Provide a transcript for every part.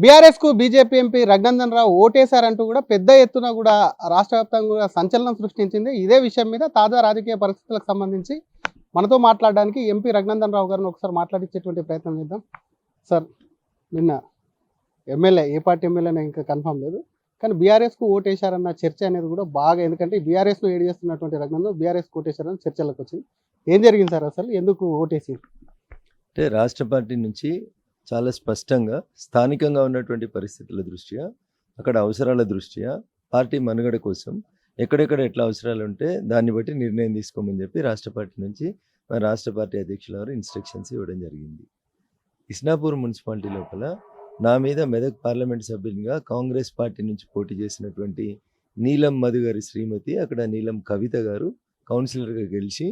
BRS కు BJP MP Raghunandan Rao ఓటేశారంటూ కూడా పెద్ద ఎత్తున కూడా రాష్ట్ర వ్యాప్తంగా కూడా సంచలనం సృష్టించింది. ఇదే విషయం మీద తాజా రాజకీయ పరిస్థితులకు సంబంధించి మనతో మాట్లాడడానికి ఎంపీ రఘునందన్ రావు గారిని ఒకసారి మాట్లాడించేటువంటి ప్రయత్నం చేద్దాం. సార్, నిన్న ఎమ్మెల్యే ఏ పార్టీ ఎమ్మెల్యేనే ఇంకా కన్ఫర్మ్ లేదు, కానీ బీఆర్ఎస్కు ఓటేశారన్న చర్చ అనేది కూడా బాగా, ఎందుకంటే బీఆర్ఎస్ను ఏడు చేస్తున్నటువంటి రఘునందన్ బీఆర్ఎస్కు ఓటేశారని చర్చలకు వచ్చింది. ఏం జరిగింది సార్, అసలు ఎందుకు ఓటేసి? అంటే రాష్ట్ర పార్టీ నుంచి చాలా స్పష్టంగా స్థానికంగా ఉన్నటువంటి పరిస్థితుల దృష్ట్యా, అక్కడ అవసరాల దృష్ట్యా, పార్టీ మనుగడ కోసం ఎక్కడెక్కడ ఎట్లా అవసరాలు ఉంటే దాన్ని బట్టి నిర్ణయం తీసుకోమని చెప్పి రాష్ట్ర పార్టీ నుంచి మన రాష్ట్ర పార్టీ అధ్యక్షుల వారు ఇన్స్ట్రక్షన్స్ ఇవ్వడం జరిగింది. ఇస్నాపూర్ మున్సిపాలిటీ లోపల నా మీద మెదక్ పార్లమెంట్ సభ్యునిగా కాంగ్రెస్ పార్టీ నుంచి పోటీ చేసినటువంటి నీలం మధు గారి శ్రీమతి, అక్కడ నీలం కవిత గారు కౌన్సిలర్గా గెలిచి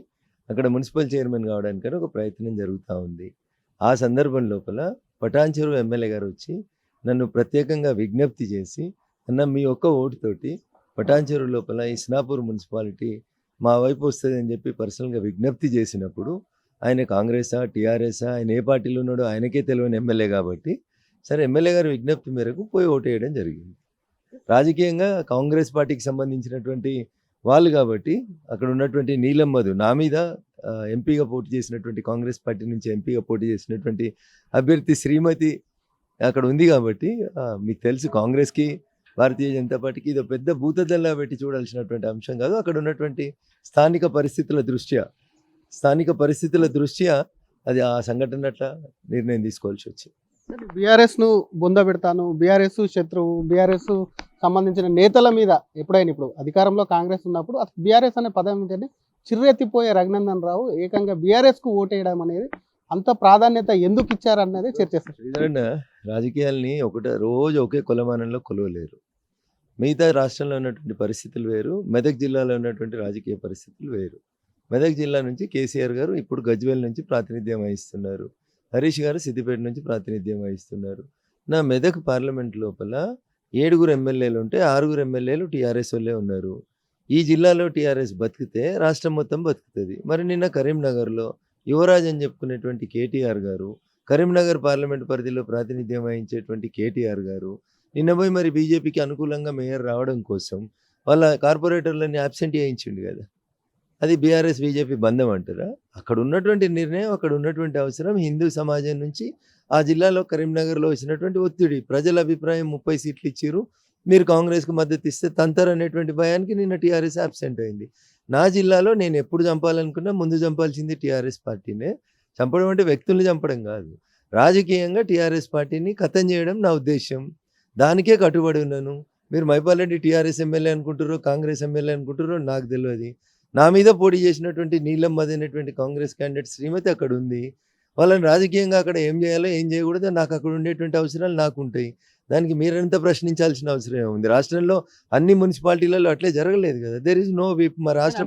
అక్కడ మున్సిపల్ చైర్మన్ కావడానికని ఒక ప్రయత్నం జరుగుతూ ఉంది. ఆ సందర్భం లోపల పటాన్చెరు ఎమ్మెల్యే గారు వచ్చి నన్ను ప్రత్యేకంగా విజ్ఞప్తి చేసి, అన్న మీ ఒక్క ఓటుతోటి పటాన్చెరు లోపల ఇస్నాపూర్ మున్సిపాలిటీ మా వైపు వస్తుంది అని చెప్పి పర్సనల్గా విజ్ఞప్తి చేసినప్పుడు, ఆయన కాంగ్రెసా టీఆర్ఎసా, ఆయన ఏ పార్టీలో ఉన్నాడో ఆయనకే తెలియని ఎమ్మెల్యే కాబట్టి సరే ఎమ్మెల్యే గారి విజ్ఞప్తి మేరకు పోయి ఓటు వేయడం జరిగింది. రాజకీయంగా కాంగ్రెస్ పార్టీకి సంబంధించినటువంటి వాళ్ళు కాబట్టి అక్కడ ఉన్నటువంటి నీలం మధు నా మీద ఎంపీగా పోటీ చేసినటువంటి, కాంగ్రెస్ పార్టీ నుంచి ఎంపీగా పోటీ చేసినటువంటి అభ్యర్థి శ్రీమతి అక్కడ ఉంది కాబట్టి మీకు తెలుసు, కాంగ్రెస్కి భారతీయ జనతా పార్టీకి ఇది పెద్ద భూతద్దల్లా పెట్టి చూడాల్సినటువంటి అంశం కాదు. అక్కడ ఉన్నటువంటి స్థానిక పరిస్థితుల దృష్ట్యా అది ఆ సంఘటన అట్లా నిర్ణయం తీసుకోవాల్సి వచ్చింది. బీఆర్ఎస్ను బొంద పెడతాను, బీఆర్ఎస్ శత్రువు, బీఆర్ఎస్ సంబంధించిన నేతల మీద ఎప్పుడైనా, ఇప్పుడు అధికారంలో కాంగ్రెస్ ఉన్నప్పుడు బీఆర్ఎస్ అనే పదం ఏంటంటే చిర్రెత్తిపోయే రఘునందన్ రావు ఏకంగా బీఆర్ఎస్కు ఓటేయడం అనేది అంత ప్రాధాన్యత ఎందుకు ఇచ్చారన్నదే చర్చిస్తారు. రాజకీయాల్ని రోజు ఒకే కొలమానంలో కొలవలేరు. మిగతా రాష్ట్రంలో ఉన్నటువంటి పరిస్థితులు వేరు, మెదక్ జిల్లాలో ఉన్నటువంటి రాజకీయ పరిస్థితులు వేరు. మెదక్ జిల్లా నుంచి కేసీఆర్ గారు ఇప్పుడు గజ్వేల్ నుంచి ప్రాతినిధ్యం వహిస్తున్నారు, హరీష్ గారు సిద్దిపేట నుంచి ప్రాతినిధ్యం వహిస్తున్నారు. నా మెదక్ పార్లమెంట్ లోపల 7 ఎమ్మెల్యేలు ఉంటే 6 ఎమ్మెల్యేలు టీఆర్ఎస్ వాళ్ళే ఉన్నారు. ఈ జిల్లాలో టీఆర్ఎస్ బతికితే రాష్ట్రం మొత్తం బతుకుతుంది. మరి నిన్న కరీంనగర్లో యువరాజ్ అని చెప్పుకునేటువంటి కేటీఆర్ గారు, కరీంనగర్ పార్లమెంట్ పరిధిలో ప్రాతినిధ్యం వహించేటువంటి కేటీఆర్ గారు నిన్న పోయి మరి బీజేపీకి అనుకూలంగా మేయర్ రావడం కోసం వాళ్ళ కార్పొరేటర్లని అబ్సెంట్ చేయించిండు కదా. అది బీఆర్ఎస్ బీజేపీ బంధం అంటారా? అక్కడ ఉన్నటువంటి నిర్ణయం, అక్కడ ఉన్నటువంటి అవసరం హిందూ సమాజం నుంచి ఆ జిల్లాలో కరీంనగర్లో వచ్చినటువంటి ఒత్తిడి, ప్రజల అభిప్రాయం 30 సీట్లు ఇచ్చారు, మీరు కాంగ్రెస్కు మద్దతు ఇస్తే తంతర్ అనేటువంటి భయానికి నిన్న టీఆర్ఎస్ అబ్సెంట్ అయింది. నా జిల్లాలో నేను ఎప్పుడు చంపాలనుకున్నా ముందు చంపాల్సింది టీఆర్ఎస్ పార్టీనే. చంపడం అంటే వ్యక్తుల్ని చంపడం కాదు, రాజకీయంగా టీఆర్ఎస్ పార్టీని ఖతం చేయడం నా ఉద్దేశం. దానికే కట్టుబడి ఉన్నాను. మీరు మైపాల్రెడ్డి టీఆర్ఎస్ ఎమ్మెల్యే అనుకుంటారో కాంగ్రెస్ ఎమ్మెల్యే అనుకుంటారో నాకు తెలియదు. నా మీద పోటీ చేసినటువంటి నీలం మధు అనేటువంటి కాంగ్రెస్ క్యాండిడేట్ శ్రీమతి అక్కడ ఉంది. వాళ్ళని రాజకీయంగా అక్కడ ఏం చేయాలో ఏం చేయకూడదో నాకు అక్కడ ఉండేటువంటి అవసరాలు నాకు ఉంటాయి. దానికి మీరంతా ప్రశ్నించాల్సిన అవసరం ఉంది. రాష్ట్రంలో అన్ని మున్సిపాలిటీలలో అట్లే జరగలేదు కదా. There is no whip. మా రాష్ట్ర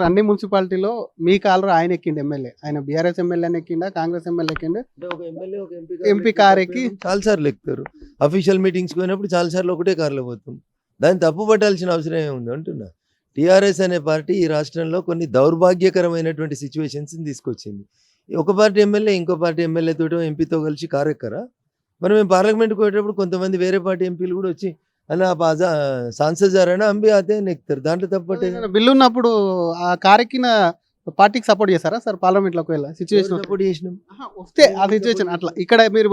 అన్ని మున్సిపాలిటీలో మీ కాలర్ ఆయన ఎక్కిండి ఎమ్మెల్యే, ఆయన బీఆర్ఎస్ ఎమ్మెల్యేని ఎక్కిండా కాంగ్రెస్ ఎమ్మెల్యే ఎక్కిండే, ఒక ఎమ్మెల్యే ఒక ఎంపీ కార్ ఎక్కి చాలాసార్లు ఎక్కుతారు. అఫీషియల్ మీటింగ్స్కి పోయినప్పుడు చాలాసార్లు ఒకటే కార్లో పోతాం. దాన్ని తప్పు పట్టాల్సిన అవసరం ఏముంది అంటున్నా. టీఆర్ఎస్ అనే పార్టీ ఈ రాష్ట్రంలో కొన్ని దౌర్భాగ్యకరమైనటువంటి సిచ్యువేషన్స్ని తీసుకొచ్చింది. ఒక పార్టీ ఎమ్మెల్యే ఇంకో పార్టీ ఎమ్మెల్యేతో ఎంపీతో కలిసి కారెక్కరా? మరి మేము పార్లమెంట్కి పోయేటప్పుడు కొంతమంది వేరే పార్టీ ఎంపీలు కూడా వచ్చి అలా సాంసద్ జారైనా అంబి అదే నెక్తారు. దాంట్లో తప్పట్టే. బిల్లు ఉన్నప్పుడు ఆ కారెక్కిన పార్టీకి సపోర్ట్ చేస్తారా సార్? పార్లమెంట్లోకి వెళ్ళి సిచ్యువేషన్ సపోర్ట్ చేసినాం వస్తే ఆ సిచ్యువేషన్ అట్లా ఇక్కడ మీరు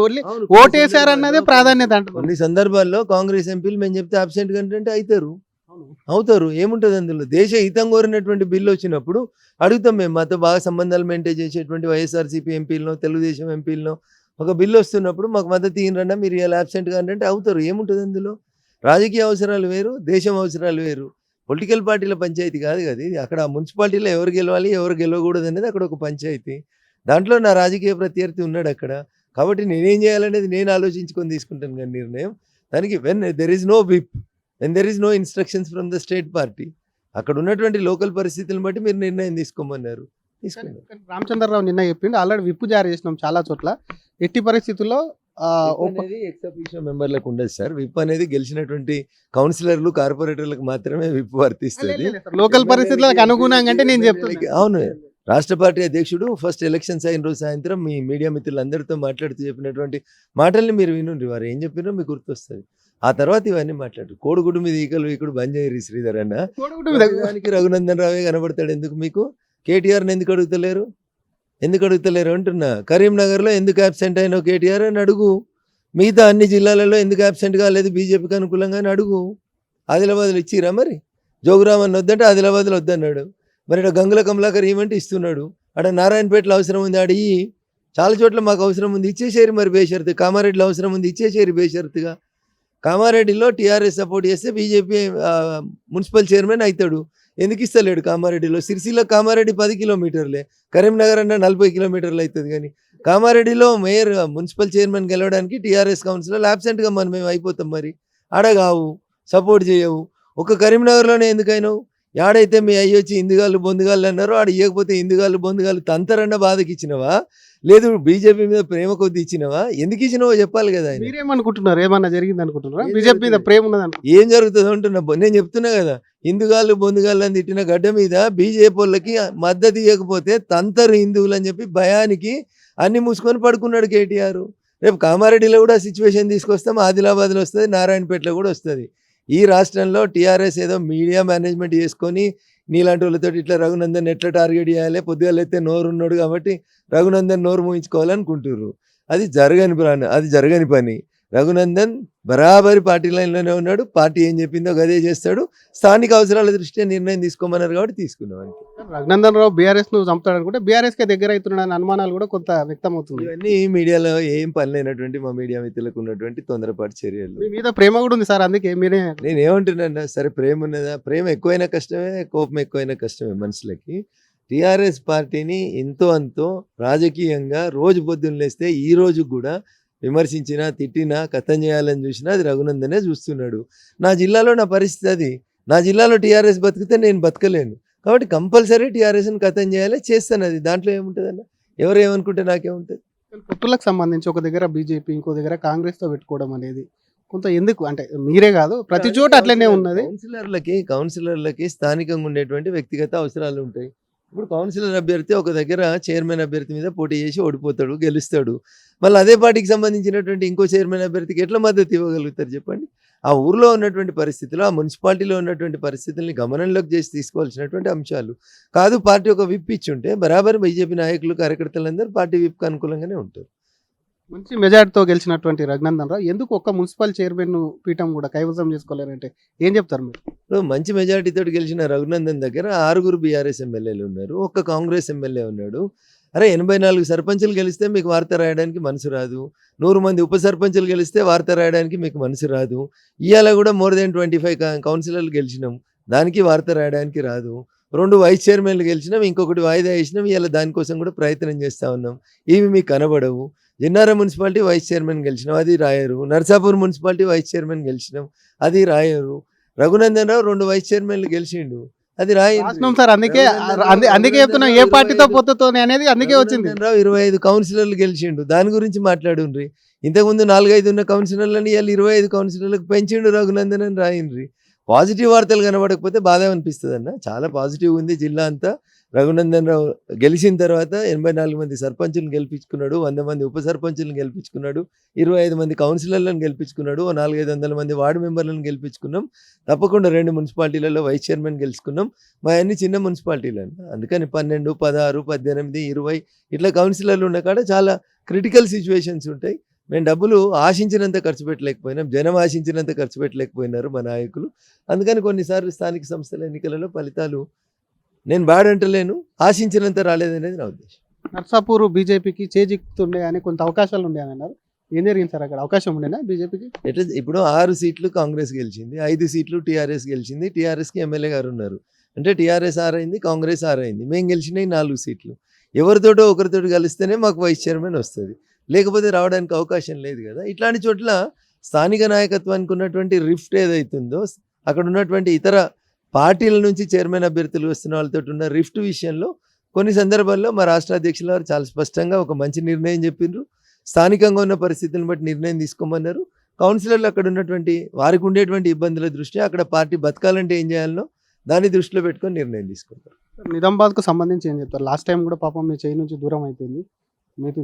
ఓటేసారన్నదే ప్రాధాన్యత అంటారు. కొన్ని సందర్భాల్లో కాంగ్రెస్ ఎంపీలు మేము చెప్తే అబ్సెంట్ కంటే అవుతారు. ఏముంటుంది అందులో? దేశ హితం కోరినటువంటి బిల్లు వచ్చినప్పుడు అడుగుతాం. మేము మాతో బాగా సంబంధాలు మెయింటైన్ చేసేటువంటి వైఎస్ఆర్సీపీ ఎంపీలను, తెలుగుదేశం ఎంపీలను ఒక బిల్లు వస్తున్నప్పుడు మాకు మద్దతు ఇయ్యండి, మీరు ఇలా అబ్సెంట్గా అంటే అవుతారు. ఏముంటుంది అందులో? రాజకీయ అవసరాలు వేరు, దేశం అవసరాలు వేరు. పొలిటికల్ పార్టీల పంచాయతీ కాదు కదా ఇది. అక్కడ మున్సిపాలిటీలో ఎవరు గెలవాలి ఎవరు గెలవకూడదు అనేది అక్కడ ఒక పంచాయతీ. దాంట్లో నా రాజకీయ ప్రత్యర్థి ఉన్నాడు అక్కడ. కాబట్టి నేనేం చేయాలనేది నేను ఆలోచించుకొని తీసుకుంటాను కానీ నిర్ణయం. దానికి when there is no whip, and there is no instructions from the state party. అక్కడ ఉన్నటువంటి లోకల్ పరిస్థితులను బట్టి మీరు నిర్ణయం తీసుకోమన్నారు, తీసుకున్నారు. రామచంద్రరావు నిన్న చెప్పిండు ఆల్రెడీ విప్పు జారీ చేసినాం చాలా చోట్ల, ఎట్టి పరిస్థితుల్లో మెంబర్లకు ఉండదు సార్. విప్ అనేది గెలిచినటువంటి కౌన్సిలర్లు కార్పొరేటర్లకు మాత్రమే విప్ వర్తిస్తుంది. లోకల్ పరిస్థితులకు అనుగుణంగా అంటే నేను చెప్తాను. అవును, రాష్ట్ర పార్టీ అధ్యక్షుడు ఫస్ట్ ఎలక్షన్స్ అయిన రోజు సాయంత్రం మీ మీడియా మిత్రులందరితో మాట్లాడుతూ చెప్పినటువంటి మాటల్ని మీరు వినుండ్రి. వారు ఏం చెప్పినో మీకు గుర్తొస్తుంది. ఆ తర్వాత ఇవన్నీ మాట్లాడు. కోడిగుడ్డు మీద ఈకలు ఇక్కడ బంద్ చేయరు శ్రీధర్ అన్న. దానికి రఘునందన్ రావే కనబడతాడు. ఎందుకు మీకు కేటీఆర్ని ఎందుకు అడుగుతలేరు? ఎందుకు అడుగుతలేరు అంటున్నా. కరీంనగర్లో ఎందుకు అబ్సెంట్ అయినావు కేటీఆర్ అని అడుగు. మిగతా అన్ని జిల్లాలలో ఎందుకు అబ్సెంట్ కాలేదు బీజేపీకి అనుకూలంగా అని అడుగు. ఆదిలాబాద్లో ఇచ్చిరా మరి? జోగురామన్ వద్దంటే ఆదిలాబాద్లో వద్దన్నాడు. మరి ఇక్కడ గంగుల కమలాకర్ ఏమంటే ఇస్తున్నాడు. ఆడ నారాయణపేటలో అవసరం ఉంది, ఆడ ఇయ్యి. చాలా చోట్ల మాకు అవసరం ఉంది, ఇచ్చేసేరి మరి బేషరతు. కామారెడ్డిలో అవసరం ఉంది, ఇచ్చేసేరి బేషరతుగా. కామారెడ్డిలో టీఆర్ఎస్ సపోర్ట్ చేస్తే బీజేపీ మున్సిపల్ చైర్మన్ అవుతాడు. ఎందుకు ఇస్తలేడు కామారెడ్డిలో? సిరిసిల్ల కామారెడ్డి 10 కిలోమీటర్లే, కరీంనగర్ అన్న 40 కిలోమీటర్లు అవుతుంది. కానీ కామారెడ్డిలో మేయర్ మున్సిపల్ చైర్మన్ గెలవడానికి టీఆర్ఎస్ కౌన్సిలర్ అబ్సెంట్గా మేము అయిపోతాం. మరి ఆడగావు, సపోర్ట్ చేయవు. ఒక కరీంనగర్లోనే ఎందుకైనావు? యాడైతే మీ అయ్యి వచ్చి ఇందుగాళ్ళు బొందుగాళ్ళు అన్నారో ఆడ ఇవ్వకపోతే ఇందుగాళ్ళు బొందుగాళ్ళు తంతరన్న బాధకి ఇచ్చినవా, లేదు బీజేపీ మీద ప్రేమ కొద్ది ఇచ్చినవా? ఎందుకు ఇచ్చినవో చెప్పాలి కదా. మీరేమనుకుంటున్నారు? ఏమన్నా జరిగింది అనుకుంటున్నారా? బీజేపీ మీద ప్రేమ ఉన్నది ఏం జరుగుతుంది అంటున్నా. నేను చెప్తున్నా కదా, ఇందుగాళ్ళు బొందుగాళ్ళు అని తిట్టిన గడ్డ మీద బీజేపీ వాళ్ళకి మద్దతు ఇవ్వకపోతే తంతరు హిందువులు అని చెప్పి భయానికి అన్ని మూసుకొని పడుకున్నాడు కేటీఆర్. రేపు కామారెడ్డిలో కూడా సిచ్యువేషన్ తీసుకొస్తాం, ఆదిలాబాద్లో వస్తుంది, నారాయణపేటలో కూడా వస్తుంది. ఈ రాష్ట్రంలో టీఆర్ఎస్ ఏదో మీడియా మేనేజ్మెంట్ చేసుకొని నీలాంటి వాళ్ళతో ఇట్లా రఘునందన్ ఎట్లా టార్గెట్ చేయాలి, పొద్దుగాలైతే నోరు ఉన్నాడు కాబట్టి రఘునందన్ నోరు మూయించుకోవాలనుకుంటుర్రు. అది జరగని పని. రఘునందన్ బరాబరి పార్టీ లైన్లోనే ఉన్నాడు. పార్టీ ఏం చెప్పిందో గదే చేస్తాడు. స్థానిక అవసరాల దృష్ట్యా నిర్ణయం తీసుకోమన్నారు కాబట్టి తీసుకున్నాం. రఘునందన్ రావు బీఆర్ఎస్ ను చంపుతాడు అనుకుంటే బీఆర్ఎస్ కే దగ్గర అవుతున్నాడని అనుమానాలు కూడా కొంత వ్యక్తం అవుతుంది. ఇవన్నీ మీడియాలో ఏం పని లేనటువంటి మా మీడియా మిత్రులకు ఉన్నటువంటి తొందరపాటు చర్యలు. మీ మీద ప్రేమ కూడా ఉంది సార్, అందుకే మీరే. నేను ఏమంటున్నా, సరే ప్రేమ ఉన్నదా? ప్రేమ ఎక్కువైనా కష్టమే, కోపం ఎక్కువైనా కష్టమే మనుషులకి. టీఆర్ఎస్ పార్టీని ఎంతో అంతో రాజకీయంగా రోజు పొద్దున్న లేస్తే ఈ రోజు కూడా విమర్శించినా, తిట్టినా, కథం చేయాలని చూసినా అది రఘునందనే చూస్తున్నాడు. నా జిల్లాలో నా పరిస్థితి అది. నా జిల్లాలో టీఆర్ఎస్ బతికితే నేను బతకలేను. కాబట్టి కంపల్సరీ టీఆర్ఎస్ని కథం చేయాలి, చేస్తాను. అది దాంట్లో ఏముంటుందన్న? ఎవరు ఏమనుకుంటే నాకేముంటుంది? పొత్తులకు సంబంధించి ఒక దగ్గర బీజేపీ, ఇంకో దగ్గర కాంగ్రెస్తో పెట్టుకోవడం అనేది కొంత ఎందుకు అంటే మీరే కాదు ప్రతి చోట అట్లనే ఉన్నది. కౌన్సిలర్లకి స్థానికంగా ఉండేటువంటి వ్యక్తిగత అవసరాలు ఉంటాయి. ఇప్పుడు కౌన్సిలర్ అభ్యర్థి ఒక దగ్గర చైర్మన్ అభ్యర్థి మీద పోటీ చేసి ఓడిపోతాడు, గెలుస్తాడు. మళ్ళీ అదే పార్టీకి సంబంధించినటువంటి ఇంకో చైర్మన్ అభ్యర్థికి ఎట్లా మద్దతు ఇవ్వగలుగుతారు చెప్పండి? ఆ ఊర్లో ఉన్నటువంటి పరిస్థితులు, ఆ మున్సిపాలిటీలో ఉన్నటువంటి పరిస్థితుల్ని గమనంలోకి చేసి తీసుకోవాల్సినటువంటి అంశాలు కాదు. పార్టీ ఒక విప్ ఇచ్చి ఉంటే బరాబర్ బీజేపీ నాయకులు, కార్యకర్తలందరూ పార్టీ విప్కి అనుకూలంగానే ఉంటారు. మంచి మెజార్టీతో గెలిచినటువంటి రఘునందన్ రావు ఎందుకు ఒక్క మున్సిపల్ చైర్మన్ పీఠం కూడా కైవసం చేసుకోలేరంటే ఏం చెప్తారు మీరు? ఇప్పుడు మంచి మెజారిటీతో గెలిచిన రఘునందన్ దగ్గర 6 బీఆర్ఎస్ ఎమ్మెల్యేలు ఉన్నారు, ఒక్క కాంగ్రెస్ ఎమ్మెల్యే ఉన్నాడు. అరే 84 సర్పంచులు గెలిస్తే మీకు వార్త రాయడానికి మనసు రాదు. 100 మంది ఉప సర్పంచులు గెలిస్తే వార్త రాయడానికి మీకు మనసు రాదు. ఇవాళ కూడా మోర్ దెన్ 25 కౌన్సిలర్లు గెలిచినాం, దానికి వార్త రాయడానికి రాదు. 2 వైస్ చైర్మన్లు గెలిచినాం, ఇంకొకటి వాయిదా వేసినాం. ఇవాళ దానికోసం కూడా ప్రయత్నం చేస్తూ ఉన్నాం. ఇవి మీకు కనబడవు. జిన్నారం మున్సిపాలిటీ వైస్ చైర్మన్ గెలిచినాం, అది రాయరు. నర్సాపూర్ మున్సిపాలిటీ వైస్ చైర్మన్ గెలిచినాం, అది రాయరు. రఘునందన్ రావు 2 వైస్ చైర్మన్లు గెలిచిండు, అది రాయరు సార్. అందుకే చెప్తున్నా ఏ పార్టీతో పొత్తుతో అనేది అందుకే వచ్చింది. 25 కౌన్సిలర్లు గెలిచిండు, దాని గురించి మాట్లాడుండ్రి. ఇంతకుముందు 4-5 ఉన్న కౌన్సిలర్లని ఇవాళ 25 కౌన్సిలర్లకు పెంచిండు రఘునందన్ అని రాయిండ్రి. పాజిటివ్ వార్తలు కనబడకపోతే బాధ అనిపిస్తుంది అన్న. చాలా పాజిటివ్ ఉంది జిల్లా అంతా. రఘునందన్ రావు గెలిచిన తర్వాత 84 మంది సర్పంచులను గెలిపించుకున్నాడు, 100 మంది ఉప సర్పంచులను గెలిపించుకున్నాడు, 25 మంది కౌన్సిలర్లను గెలిపించుకున్నాడు, 400-500 మంది వార్డు మెంబర్లను గెలిపించుకున్నాం. తప్పకుండా 2 మున్సిపాలిటీలలో వైస్ చైర్మన్ గెలుచుకున్నాం. మా అన్ని చిన్న మున్సిపాలిటీలు అన్న. అందుకని 12, 16, 18, 20 ఇట్లా కౌన్సిలర్లు ఉన్న కాడ చాలా క్రిటికల్ సిచ్యువేషన్స్ ఉంటాయి. మేము డబ్బులు ఆశించినంత ఖర్చు పెట్టలేకపోయినాం, జనం ఆశించినంత ఖర్చు పెట్టలేకపోయినారు మా నాయకులు. అందుకని కొన్నిసార్లు స్థానిక సంస్థల ఎన్నికలలో ఫలితాలు నేను బ్యాడ్ అంటలేను, ఆశించినంత రాలేదనేది నా ఉద్దేశం. నర్సాపూర్ బీజేపీకి చేజిక్తుండే అని కొంత అవకాశాలు ఉండే అని అన్నారు. ఏం జరిగింది సార్ అక్కడ? అవకాశం ఉండేనా బీజేపీకి? ఎట్లా ఇప్పుడు 6 సీట్లు కాంగ్రెస్ గెలిచింది, 5 సీట్లు టీఆర్ఎస్ గెలిచింది. టీఆర్ఎస్కి ఎమ్మెల్యే గారు ఉన్నారు అంటే టీఆర్ఎస్ 6 అయింది, కాంగ్రెస్ 6 అయింది. మేము గెలిచినవి 4 సీట్లు. ఎవరితోటో ఒకరితోటి కలిస్తేనే మాకు వైస్ చైర్మన్ వస్తుంది, లేకపోతే రావడానికి అవకాశం లేదు కదా. ఇట్లాంటి చోట్ల స్థానిక నాయకత్వానికి ఉన్నటువంటి రిఫ్ట్ ఏదైతుందో, అక్కడ ఉన్నటువంటి ఇతర పార్టీల నుంచి చైర్మన్ అభ్యర్థులు వస్తున్న వాళ్ళతో ఉన్న రిఫ్ట్ విషయంలో కొన్ని సందర్భాల్లో మా రాష్ట్ర అధ్యక్షుల వారు చాలా స్పష్టంగా ఒక మంచి నిర్ణయం చెప్పిండ్రు. స్థానికంగా ఉన్న పరిస్థితులను బట్టి నిర్ణయం తీసుకోమన్నారు. కౌన్సిలర్లు అక్కడ ఉన్నటువంటి వారికి ఉండేటువంటి ఇబ్బందుల దృష్ట్యా అక్కడ పార్టీ బతకాలంటే ఏం చేయాలనో దాన్ని దృష్టిలో పెట్టుకొని నిర్ణయం తీసుకుంటారు. నిజామాబాద్కు సంబంధించి ఏం చెప్తారు? లాస్ట్ టైం కూడా పాపం మీ చేయి నుంచి దూరం అయిపోయింది.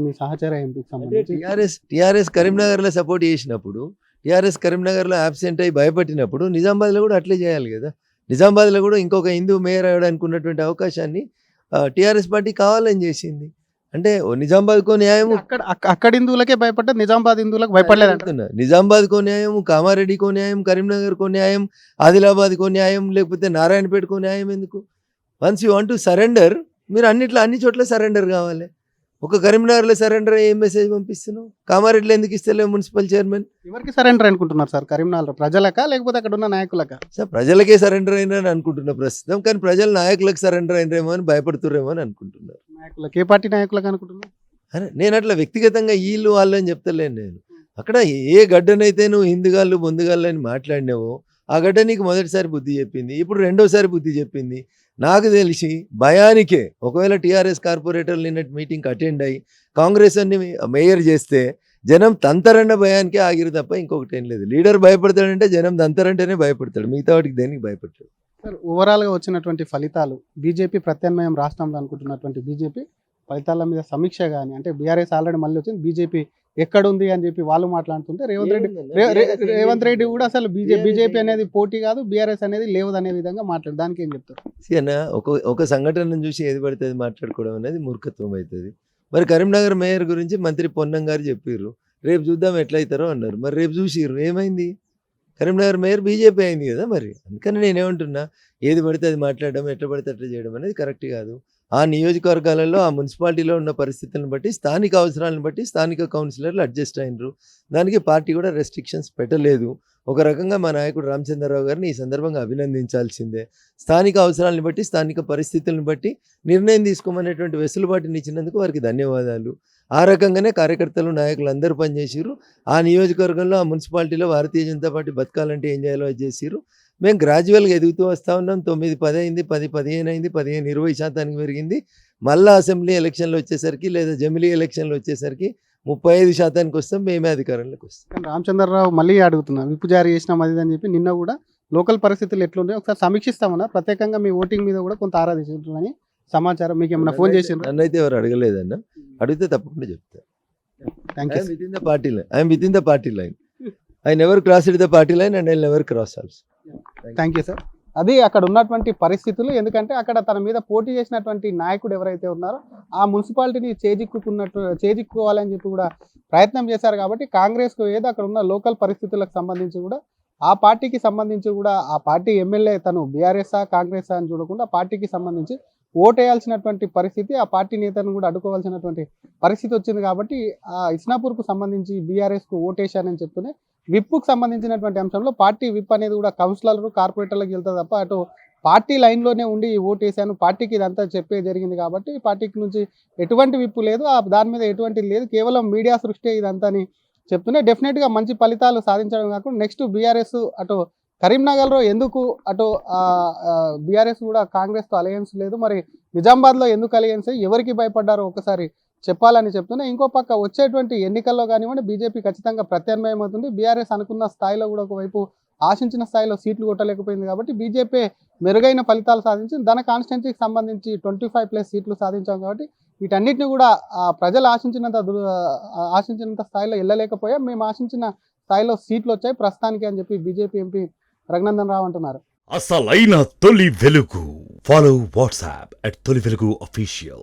మీ సహచర ఎంపీకి అంటే సంబంధించి టీఆర్ఎస్ కరీంనగర్లో సపోర్ట్ చేసినప్పుడు, టీఆర్ఎస్ కరీంనగర్లో అబ్సెంట్ అయ్యి భయపట్టినప్పుడు నిజామాబాద్లో కూడా అట్లే చేయాలి కదా. నిజామాబాద్లో కూడా ఇంకొక హిందూ మేయర్ అవ్వడానికి ఉన్నటువంటి అవకాశాన్ని టీఆర్ఎస్ పార్టీ కావాలని చేసింది. అంటే నిజామాబాద్కో న్యాయం, అక్కడ హిందువులకే భయపడ్డారు, నిజామాబాద్ హిందువులకు భయపడలేదంట. నిజామాబాద్కో న్యాయం, కామారెడ్డికో న్యాయం, కరీంనగర్కో న్యాయం, ఆదిలాబాద్కో న్యాయం, లేకపోతే నారాయణపేటకో న్యాయం ఎందుకు? Once you want to surrender, మీరు అన్ని చోట్ల సరెండర్ కావాలి. ఒక కరీంనగర్లో సరెండర్ ఏం మెసేజ్ పంపిస్తున్నావు? కామారెడ్డిలో ఎందుకు ఇస్తలేవు మున్సిపల్ చైర్మన్? ఎవరికి సరెండర్ అనుకుంటున్నారు సార్? కరీంనగర్ ప్రజలకా లేకపోతే అక్కడ ఉన్న నాయకులకా? సార్ ప్రజలకే సరెండర్ అయినారని అనుకుంటున్నా ప్రస్తుతం, కానీ ప్రజలు నాయకులకు సరెండర్ అయినరేమో అని భయపడుతురేమో అని అనుకుంటున్నారు. నాయకులకు, ఏ పార్టీ నాయకులకు అనుకుంటున్నారు? అరే నేను అట్లా వ్యక్తిగతంగా వీళ్ళు వాళ్ళు అని చెప్తలేను నేను. అక్కడ ఏ గడ్డనైతే నువ్వు హిందుగాళ్ళు బొందుగాళ్ళు అని మాట్లాడినావో ఆ గడ్డ నీకు మొదటిసారి బుద్ధి చెప్పింది, ఇప్పుడు రెండోసారి బుద్ధి చెప్పింది. నాకు తెలిసి భయానికే ఒకవేళ టీఆర్ఎస్ కార్పొరేటర్లు నిన్నటి మీటింగ్కి అటెండ్ అయ్యి కాంగ్రెస్ అన్ని మేయర్ చేస్తే జనం తంతరన్న భయానికే ఆగిరు తప్ప ఇంకొకటి ఏం లేదు. లీడర్ భయపడతాడంటే జనం తంతరంటేనే భయపడతాడు, మిగతా వాటికి దేనికి భయపడతాడు. సార్ ఓవరాల్గా వచ్చినటువంటి ఫలితాలు, బీజేపీ ప్రత్యామ్నాయం రాష్ట్రంలో అనుకుంటున్నటువంటి బీజేపీ ఫలితాల మీద సమీక్ష కానీ, అంటే బీఆర్ఎస్ ఆల్రెడీ మళ్ళీ వచ్చింది, బీజేపీ ఎక్కడుంది అని చెప్పి వాళ్ళు మాట్లాడుతుంటే రేవంత్ రెడ్డి కూడా అసలు బీజేపీ అనేది పోటీ కాదు, బీఆర్ఎస్ అనేది లేవదు అనే విధంగా మాట్లాడు. దానికి ఏం చెప్తారు? అన్న ఒక సంఘటనను చూసి ఏది పడితే అది మాట్లాడుకోవడం అనేది మూర్ఖత్వం అవుతుంది. మరి కరీంనగర్ మేయర్ గురించి మంత్రి పొన్నం గారు చెప్పారు, రేపు చూద్దాం ఎట్లయితారో అన్నారు. మరి రేపు చూసిర్రు ఏమైంది? కరీంనగర్ మేయర్ బీజేపీ అయింది కదా. మరి అందుకని నేనేమంటున్నా, ఏది పడితే అది మాట్లాడడం, ఎట్లా పడితే అట్లా చేయడం అనేది కరెక్ట్ కాదు. ఆ నియోజకవర్గాలలో ఆ మున్సిపాలిటీలో ఉన్న పరిస్థితులను బట్టి, స్థానిక అవసరాలను బట్టి స్థానిక కౌన్సిలర్లు అడ్జస్ట్ అయినరు. దానికి పార్టీ కూడా రెస్ట్రిక్షన్స్ పెట్టలేదు. ఒక రకంగా మా నాయకుడు రామచంద్రరావు గారిని ఈ సందర్భంగా అభినందించాల్సిందే. స్థానిక అవసరాలను బట్టి, స్థానిక పరిస్థితులను బట్టి నిర్ణయం తీసుకోమనేటువంటి వెసులుబాటుని ఇచ్చినందుకు వారికి ధన్యవాదాలు. ఆ రకంగానే కార్యకర్తలు, నాయకులు అందరూ పనిచేసిరు. ఆ నియోజకవర్గంలో, ఆ మున్సిపాలిటీలో భారతీయ జనతా పార్టీ బతకాలంటే ఏం చేయాలో అది చేసిరు. మేము గ్రాడ్యువల్గా ఎదుగుతూ వస్తూ ఉన్నాం. 9-10 అయింది, 10-15 అయింది, 15-20% పెరిగింది. మళ్ళీ అసెంబ్లీ ఎలక్షన్లు వచ్చేసరికి లేదా జమిలీ ఎలక్షన్లు వచ్చేసరికి 35% వస్తాం, మేమే అధికారంలోకి వస్తాం. కానీ రామచంద్రరావు మళ్ళీ అడుగుతున్నాం, విప్పు జారీ చేసినాం అది అని చెప్పి నిన్న కూడా లోకల్ పరిస్థితులు ఎట్లున్నాయో ఒకసారి సమీక్షిస్తామన్నా, ప్రత్యేకంగా మీ ఓటింగ్ మీద కూడా కొంత ఆరాధించుంటుందని సమాచారం. మీకు ఏమైనా ఫోన్ చేసి? నన్నైతే ఎవరు అడగలేదన్న, అడిగితే తప్పకుండా చెప్తారు. Thank you. I'm with in the party line. I never cross it the party line and I never cross also. Thank you sir. అది అక్కడ ఉన్నటువంటి పరిస్థితులు. ఎందుకంటే అక్కడ తన మీద పోటీ చేసినటువంటి నాయకుడు ఎవరైతే ఉన్నారో ఆ మున్సిపాలిటీని చేజిక్కోవాలని చెప్పి కూడా ప్రయత్నం చేశారు. కాబట్టి కాంగ్రెస్కు ఏదో అక్కడ ఉన్న లోకల్ పరిస్థితులకు సంబంధించి కూడా, ఆ పార్టీకి సంబంధించి కూడా, ఆ పార్టీ ఎమ్మెల్యే తను బీఆర్ఎస్ఆ కాంగ్రెస్ అని చూడకుండా పార్టీకి సంబంధించి ఓటేయాల్సినటువంటి పరిస్థితి, ఆ పార్టీ నేతను కూడా అడ్డుకోవాల్సినటువంటి పరిస్థితి వచ్చింది. కాబట్టి ఆ ఇస్నాపూర్కు సంబంధించి బీఆర్ఎస్కు ఓటేశానని చెప్తూనే విప్పుకు సంబంధించినటువంటి అంశంలో పార్టీ విప్ అనేది కూడా కౌన్సిలర్లు, కార్పొరేటర్లకు వెళ్తుంది తప్ప అటు పార్టీ లైన్లోనే ఉండి ఓటేశాను, పార్టీకి ఇదంతా చెప్పే జరిగింది. కాబట్టి పార్టీకి నుంచి ఎటువంటి విప్పు లేదు, దాని మీద ఎటువంటిది లేదు, కేవలం మీడియా సృష్టి ఇదంతా అని చెప్తూనే డెఫినెట్గా మంచి ఫలితాలు సాధించడం కాకుండా నెక్స్ట్ బీఆర్ఎస్ అటు కరీంనగర్లో ఎందుకు అటు బీఆర్ఎస్ కూడా కాంగ్రెస్తో అలయన్స్ లేదు, మరి నిజామాబాద్లో ఎందుకు అలయన్స్, ఎవరికి భయపడ్డారో ఒకసారి చెప్పాలని చెప్తున్నా. ఇంకో పక్క వచ్చేటువంటి ఎన్నికల్లో కానివ్వండి బీజేపీ ఖచ్చితంగా ప్రత్యామ్నాయం అవుతుంది. బీఆర్ఎస్ అనుకున్న స్థాయిలో కూడా ఒకవైపు ఆశించిన స్థాయిలో సీట్లు కొట్టలేకపోయింది. కాబట్టి బీజేపీ మెరుగైన ఫలితాలు సాధించి తన కాన్స్టిట్యున్సీకి సంబంధించి 25+ సీట్లు సాధించాం. కాబట్టి వీటన్నిటిని కూడా ప్రజలు ఆశించినంత స్థాయిలో వెళ్ళలేకపోయా, మేము ఆశించిన స్థాయిలో సీట్లు వచ్చాయి ప్రస్తుతానికి అని చెప్పి బీజేపీ ఎంపీ రఘునందన్ రావు అంటున్నారు. అసలైన తొలి వెలుగు. ఫాలో వాట్సాప్ @తొలి వెలుగు official.